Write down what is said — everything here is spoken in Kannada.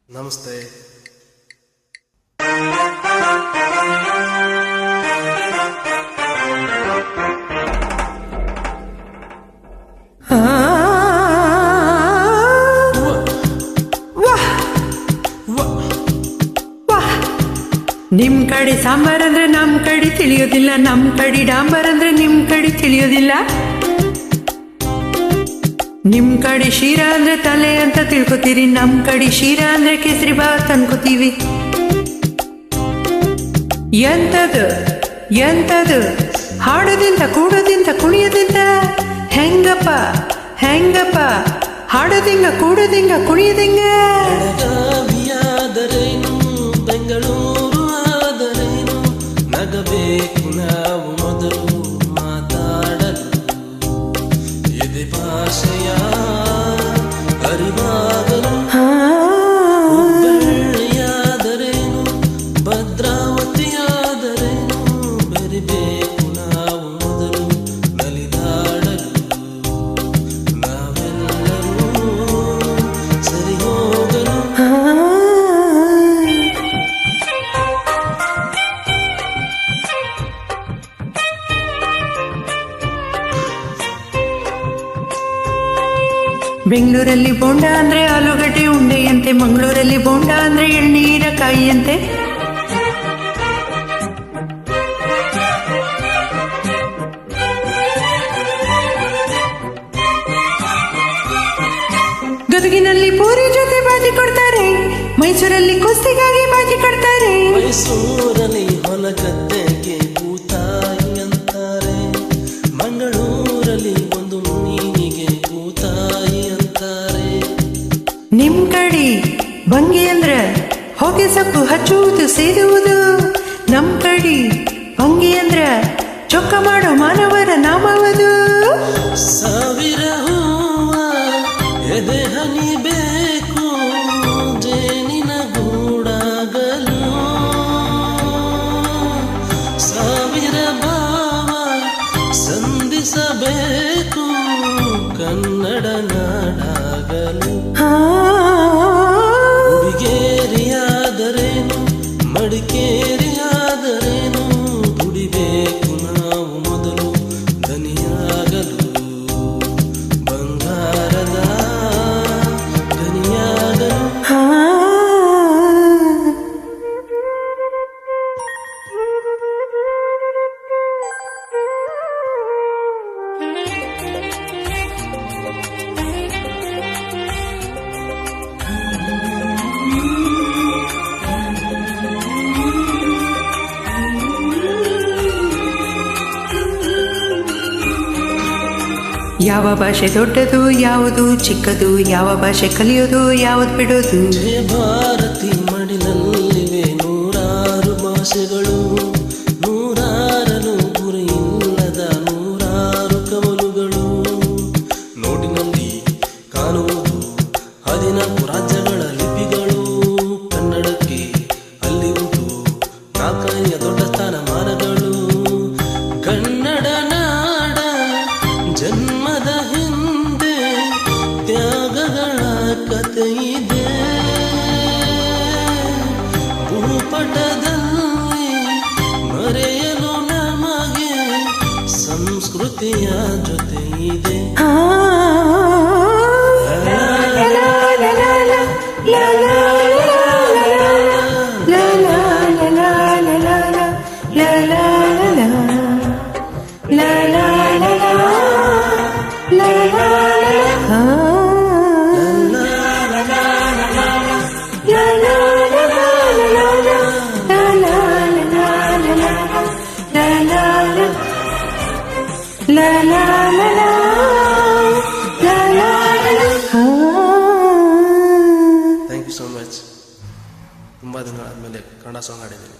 ನಮಸ್ತೆ. ನಿಮ್ ಕಡೆ ಸಾಂಬಾರ್ ಅಂದ್ರೆ ನಮ್ ಕಡೆ ತಿಳಿಯೋದಿಲ್ಲ, ನಮ್ ಕಡೆ ಡಾಂಬರ್ ಅಂದ್ರೆ ನಿಮ್ ಕಡೆ ತಿಳಿಯೋದಿಲ್ಲ. ನಿಮ್ ಕಡೆ ಶೀರಾ ಅಂದ್ರೆ ತಲೆ ಅಂತ ತಿಳ್ಕೊತೀರಿ, ನಮ್ ಕಡೆ ಶೀರಾ ಅಂದ್ರೆ ಕೇಸರಿ ಬಾತ್ ಅನ್ಕೋತೀವಿ. ಎಂತದು ಎಂತದು ಹಾಡೋದಿಂದ ಕೂಡೋದಿಂದ ಕುಣಿಯೋದಿಂದ ಹೆಂಗಪ್ಪ ಹೆಂಗಪ್ಪ ಹಾಡೋದಿಂಗ ಕೂಡೋದಿಂಗ ಕುಣಿಯೋದಿಂಗ. ಬೆಂಗಳೂರು ಆದರೇನು ನಗಬೇಕು ನಾವು ಮೊದಲು ಮಾತಾಡಲು, ಎದೆ ಭಾಷೆಯ ಅರಿವಾಗಲು. ಹುಬ್ಬಳ್ಳಿಯಾದರೇನು ಭದ್ರಾವತಿಯಾದರೇನು ಬೆರಿಬೇಕು ನಾವು ಮೊದಲು ನಲಿದಾಡಲು. ನಾವೆಲ್ಲರೂ ಸರಿ ಹೋಗಲು. ಬೆಂಗಳೂರಲ್ಲಿ ಬೋಂಡ ಅಂದ್ರೆ ಆಲೂಗಡ್ಡೆ ಉಂಡೆಯಂತೆ, ಮಂಗಳೂರಲ್ಲಿ ಬೋಂಡ ಅಂದ್ರೆ ಎಳ್ನೀರ ಕಾಯಿಯಂತೆ. ಗದಗಿನಲ್ಲಿ ಪೂರಿ ಜೊತೆ ಬಾಜಿ ಕೊಡ್ತಾರೆ, ಮೈಸೂರಲ್ಲಿ ಕುಸ್ತಿಗಾಗಿ ಬಾಜಿ ಕೊಡ್ತಾರೆ. ಮೈಸೂರಲ್ಲಿ ಹೊಲಗದ್ದೆಗೆ ಭೂತಾಯಿ ಅಂತಾರೆ, ಮಂಗಳೂರಲ್ಲಿ ಒಂದು ಮೀನಿಗೆ ಭೂತಾಯಿ ಅಂತಾರೆ. ನಿಮ್ ಕಡೆ ಬಂಗಿ ಅಂದ್ರ ಹೊಗೆ ಸೊಪ್ಪು ಹಚ್ಚುವುದು ಸೇದುವುದು, ನಮ್ ಕಡೆ ಬಂಗಿ ಅಂದ್ರ ಚೊಕ್ಕ ಮಾಡೋ ಮಾನವರ ನಾಮವದು. ಸಾವಿರ ಹೂವ ಎದೆ ಹನಿ ಬೇಕು ಜೇನಿನ ಗೂಡಾಗಲು, ಸಾವಿರ ಭಾವ ಸಂಧಿಸಬೇಕು ಕನ್ನಡ ನಾಡಾಗಲು. ಹುಡುಗೇರಿಯಾದರೇನು ಮಡಿಕೇರಿಯಾದರೇನು ದುಡಿಬೇಕು ನಾವು ಮೊದಲು ದನಿಯಾಗಲು, ಬಂಗಾರದ ದನಿಯಾಗಲು. ಯಾವ ಭಾಷೆ ದೊಡ್ಡದು ಯಾವುದು ಚಿಕ್ಕದು, ಯಾವ ಭಾಷೆ ಕಲಿಯೋದು ಯಾವುದು ಬಿಡೋದು. ಜಯ ಭಾರತಿ ಮಡಿಲಲ್ಲಿವೆ ನೂರಾರು ಭಾಷೆಗಳು, ನೂರಾರಲು ಗುರಿಯಿಲ್ಲದ ನೂರಾರು ಕವಲುಗಳು. ನೋಟಿನಲ್ಲಿ ಕಾಣುವುದು 14 ರಾಜ್ಯಗಳ ಲಿಪಿಗಳು, ಕನ್ನಡಕ್ಕೆ ಅಲ್ಲಿ ಉಂಟು 4 ದೊಡ್ಡ ಸ್ಥಾನಮಾನಗಳು. ಕನ್ನಡ ನಾಡ ಜನ್ಮದ ಹಿಂದೆ ತ್ಯಾಗಗಳ ಕಥೆ ಇದೆ, ಭೂಪಟದಲ್ಲಿ ಮರೆಯಲು ನಮಗೆ ಸಂಸ್ಕೃತಿಯ ಜೊತೆ ಇದೆ. Thank you so much. ತುಂಬ ದಿನಗಳಾದಮೇಲೆ ಕನ್ನಡ ಸಾಂಗ್ ಹಾಡಿದ್ದೀನಿ.